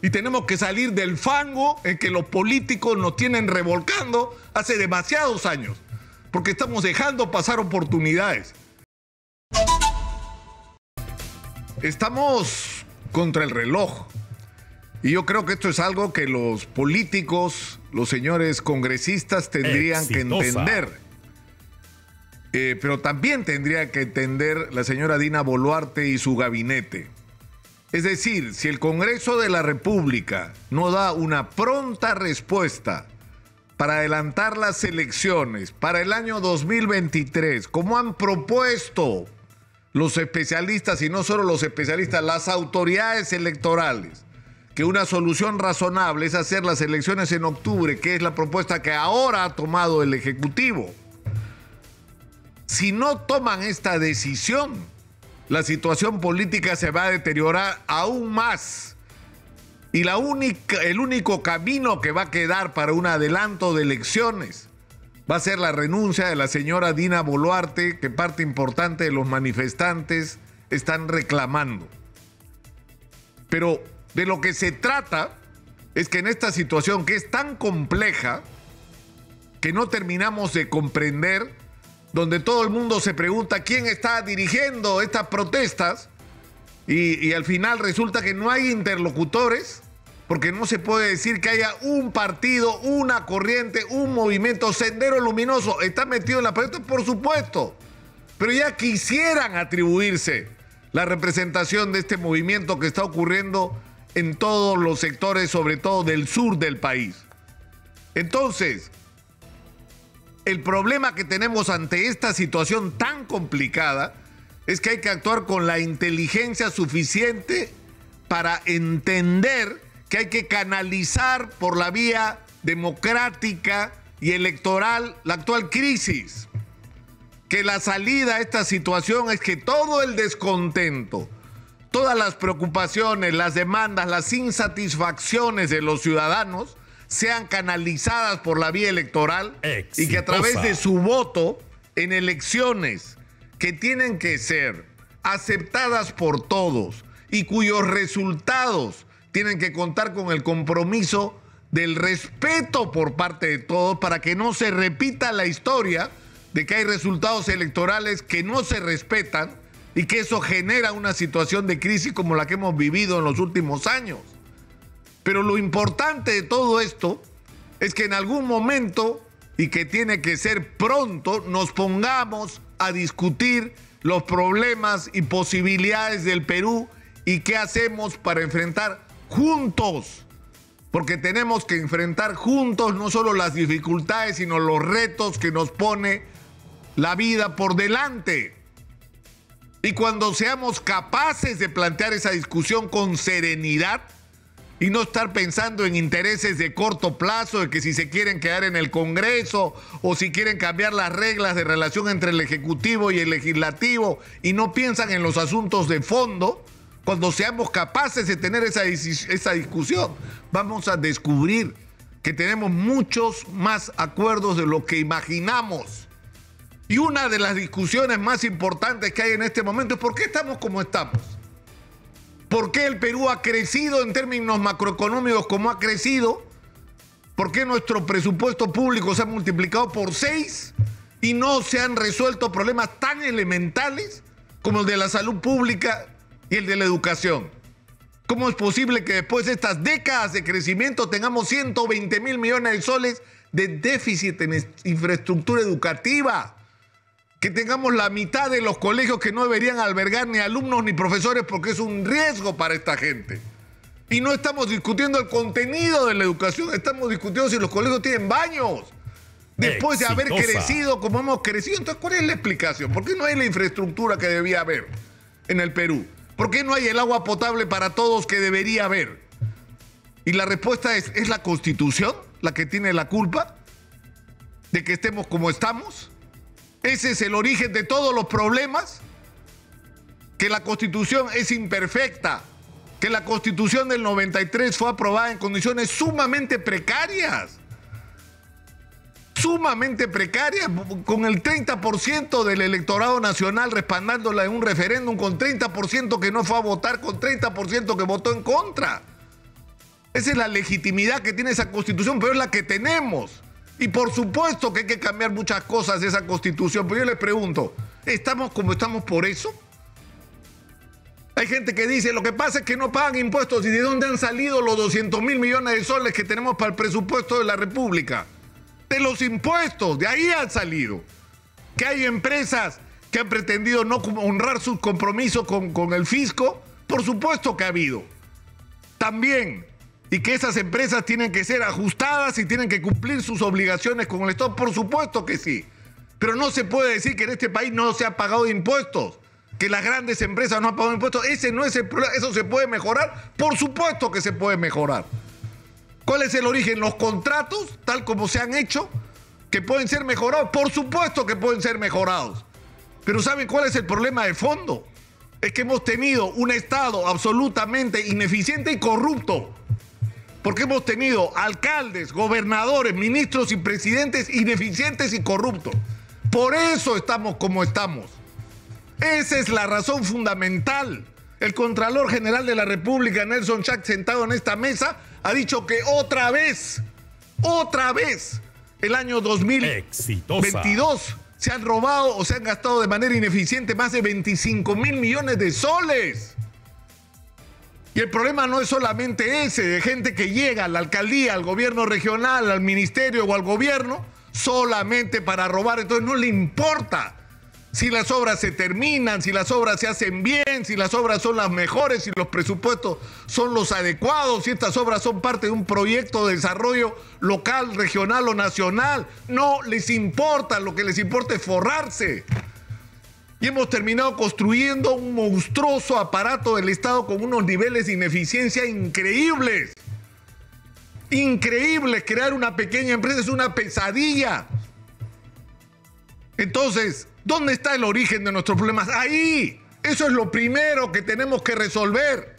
Y tenemos que salir del fango en que los políticos nos tienen revolcando hace demasiados años, porque estamos dejando pasar oportunidades. Estamos contra el reloj. Y yo creo que esto es algo que los políticos, los señores congresistas tendrían que entender. Pero también tendría que entender la señora Dina Boluarte y su gabinete. Es decir, si el Congreso de la República no da una pronta respuesta para adelantar las elecciones para el año 2023, como han propuesto los especialistas, y no solo los especialistas, las autoridades electorales, que una solución razonable es hacer las elecciones en octubre, que es la propuesta que ahora ha tomado el Ejecutivo. Si no toman esta decisión, la situación política se va a deteriorar aún más. Y el único camino que va a quedar para un adelanto de elecciones va a ser la renuncia de la señora Dina Boluarte, que parte importante de los manifestantes están reclamando. Pero de lo que se trata es que en esta situación que es tan compleja, que no terminamos de comprender, donde todo el mundo se pregunta quién está dirigiendo estas protestas y al final resulta que no hay interlocutores, porque no se puede decir que haya un partido, una corriente, un movimiento. Sendero Luminoso está metido en la protesta, por supuesto, pero ya quisieran atribuirse la representación de este movimiento que está ocurriendo en todos los sectores, sobre todo del sur del país. Entonces, el problema que tenemos ante esta situación tan complicada es que hay que actuar con la inteligencia suficiente para entender que hay que canalizar por la vía democrática y electoral la actual crisis. Que la salida a esta situación es que todo el descontento, todas las preocupaciones, las demandas, las insatisfacciones de los ciudadanos sean canalizadas por la vía electoral. Exitosa. Y que a través de su voto en elecciones que tienen que ser aceptadas por todos y cuyos resultados tienen que contar con el compromiso del respeto por parte de todos, para que no se repita la historia de que hay resultados electorales que no se respetan y que eso genera una situación de crisis como la que hemos vivido en los últimos años. Pero lo importante de todo esto es que en algún momento, y que tiene que ser pronto, nos pongamos a discutir los problemas y posibilidades del Perú y qué hacemos para enfrentar juntos. Porque tenemos que enfrentar juntos no solo las dificultades, sino los retos que nos pone la vida por delante. Y cuando seamos capaces de plantear esa discusión con serenidad, y no estar pensando en intereses de corto plazo, de que si se quieren quedar en el Congreso o si quieren cambiar las reglas de relación entre el Ejecutivo y el Legislativo y no piensan en los asuntos de fondo, cuando seamos capaces de tener esa discusión, vamos a descubrir que tenemos muchos más acuerdos de lo que imaginamos. Y una de las discusiones más importantes que hay en este momento es ¿por qué estamos como estamos? ¿Por qué el Perú ha crecido en términos macroeconómicos como ha crecido? ¿Por qué nuestro presupuesto público se ha multiplicado por 6 y no se han resuelto problemas tan elementales como el de la salud pública y el de la educación? ¿Cómo es posible que después de estas décadas de crecimiento tengamos 120.000 millones de soles de déficit en infraestructura educativa? Que tengamos la mitad de los colegios que no deberían albergar ni alumnos ni profesores porque es un riesgo para esta gente. Y no estamos discutiendo el contenido de la educación, estamos discutiendo si los colegios tienen baños. Después de haber crecido como hemos crecido, entonces ¿cuál es la explicación? ¿Por qué no hay la infraestructura que debía haber en el Perú? ¿Por qué no hay el agua potable para todos que debería haber? Y la respuesta ¿es la Constitución la que tiene la culpa de que estemos como estamos? ¿Ese es el origen de todos los problemas? Que la Constitución es imperfecta, que la Constitución del 93 fue aprobada en condiciones sumamente precarias, con el 30% del electorado nacional respaldándola en un referéndum, con 30% que no fue a votar, con 30% que votó en contra. Esa es la legitimidad que tiene esa Constitución, pero es la que tenemos. Y por supuesto que hay que cambiar muchas cosas de esa Constitución. Pero yo les pregunto, ¿estamos como estamos por eso? Hay gente que dice, lo que pasa es que no pagan impuestos. ¿Y de dónde han salido los 200.000 millones de soles que tenemos para el presupuesto de la República? De los impuestos, de ahí han salido. Que hay empresas que han pretendido no honrar sus compromisos con el fisco, por supuesto que ha habido. También, y que esas empresas tienen que ser ajustadas y tienen que cumplir sus obligaciones con el Estado, por supuesto que sí. Pero no se puede decir que en este país no se ha pagado impuestos, que las grandes empresas no han pagado impuestos. Ese no es el problema. ¿Eso se puede mejorar? Por supuesto que se puede mejorar. ¿Cuál es el origen? Los contratos, tal como se han hecho, que pueden ser mejorados. Por supuesto que pueden ser mejorados. Pero ¿saben cuál es el problema de fondo? Es que hemos tenido un Estado absolutamente ineficiente y corrupto. Porque hemos tenido alcaldes, gobernadores, ministros y presidentes ineficientes y corruptos. Por eso estamos como estamos. Esa es la razón fundamental. El Contralor General de la República, Nelson Schack, sentado en esta mesa, ha dicho que otra vez, el año 2022 se han robado o se han gastado de manera ineficiente más de 25.000 millones de soles. Y el problema no es solamente ese, de gente que llega a la alcaldía, al gobierno regional, al ministerio o al gobierno, solamente para robar. Entonces no le importa si las obras se terminan, si las obras se hacen bien, si las obras son las mejores, si los presupuestos son los adecuados, si estas obras son parte de un proyecto de desarrollo local, regional o nacional. No les importa, lo que les importa es forrarse. Y hemos terminado construyendo un monstruoso aparato del Estado con unos niveles de ineficiencia increíbles. Increíbles. Crear una pequeña empresa es una pesadilla. Entonces, ¿dónde está el origen de nuestros problemas? Ahí. Eso es lo primero que tenemos que resolver.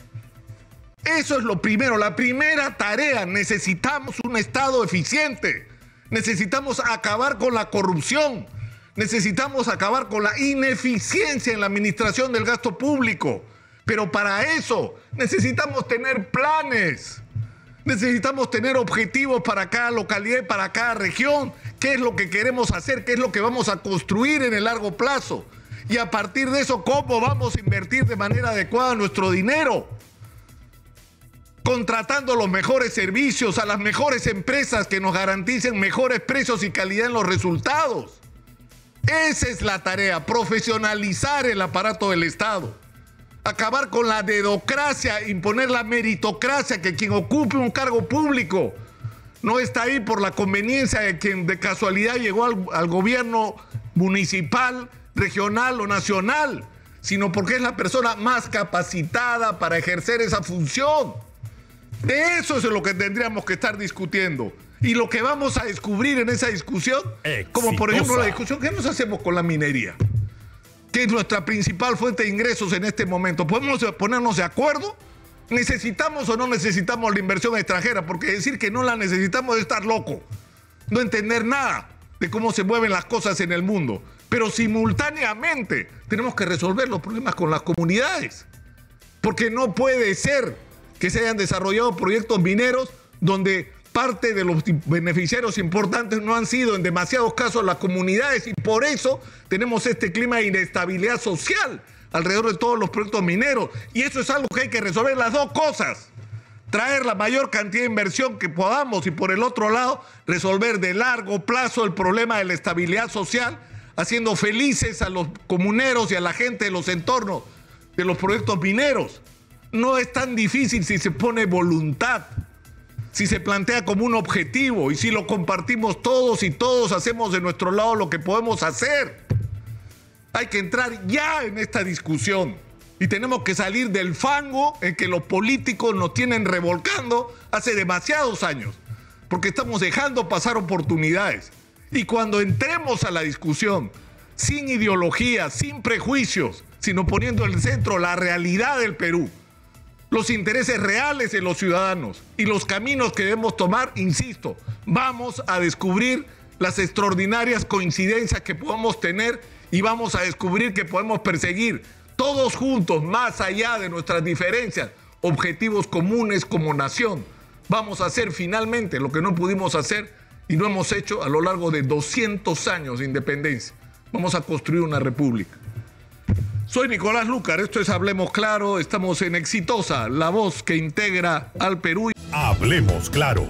Eso es lo primero, la primera tarea. Necesitamos un Estado eficiente. Necesitamos acabar con la corrupción. Necesitamos acabar con la ineficiencia en la administración del gasto público. Pero para eso necesitamos tener planes. Necesitamos tener objetivos para cada localidad y para cada región. ¿Qué es lo que queremos hacer? ¿Qué es lo que vamos a construir en el largo plazo? Y a partir de eso, ¿cómo vamos a invertir de manera adecuada nuestro dinero? Contratando los mejores servicios a las mejores empresas que nos garanticen mejores precios y calidad en los resultados. Esa es la tarea, profesionalizar el aparato del Estado. Acabar con la dedocracia, imponer la meritocracia, que quien ocupe un cargo público no está ahí por la conveniencia de quien de casualidad llegó al gobierno municipal, regional o nacional, sino porque es la persona más capacitada para ejercer esa función. De eso es lo que tendríamos que estar discutiendo. Y lo que vamos a descubrir en esa discusión, como por ejemplo la discusión, ¿qué nos hacemos con la minería? Que es nuestra principal fuente de ingresos en este momento. ¿Podemos ponernos de acuerdo? ¿Necesitamos o no necesitamos la inversión extranjera? Porque decir que no la necesitamos es estar loco. No entender nada de cómo se mueven las cosas en el mundo. Pero simultáneamente tenemos que resolver los problemas con las comunidades. Porque no puede ser que se hayan desarrollado proyectos mineros donde parte de los beneficiarios importantes no han sido en demasiados casos las comunidades, y por eso tenemos este clima de inestabilidad social alrededor de todos los proyectos mineros. Y eso es algo que hay que resolver, las dos cosas. Traer la mayor cantidad de inversión que podamos y por el otro lado resolver de largo plazo el problema de la estabilidad social, haciendo felices a los comuneros y a la gente de los entornos de los proyectos mineros. No es tan difícil si se pone voluntad, si se plantea como un objetivo y si lo compartimos todos y todos hacemos de nuestro lado lo que podemos hacer. Hay que entrar ya en esta discusión y tenemos que salir del fango en que los políticos nos tienen revolcando hace demasiados años, porque estamos dejando pasar oportunidades. Y cuando entremos a la discusión sin ideología, sin prejuicios, sino poniendo en el centro la realidad del Perú, los intereses reales de los ciudadanos y los caminos que debemos tomar, insisto, vamos a descubrir las extraordinarias coincidencias que podemos tener y vamos a descubrir que podemos perseguir todos juntos, más allá de nuestras diferencias, objetivos comunes como nación Vamos a hacer finalmente lo que no pudimos hacer y no hemos hecho a lo largo de 200 años de independencia. Vamos a construir una república. Soy Nicolás Lucar, esto es Hablemos Claro, estamos en Exitosa, la voz que integra al Perú. Hablemos Claro.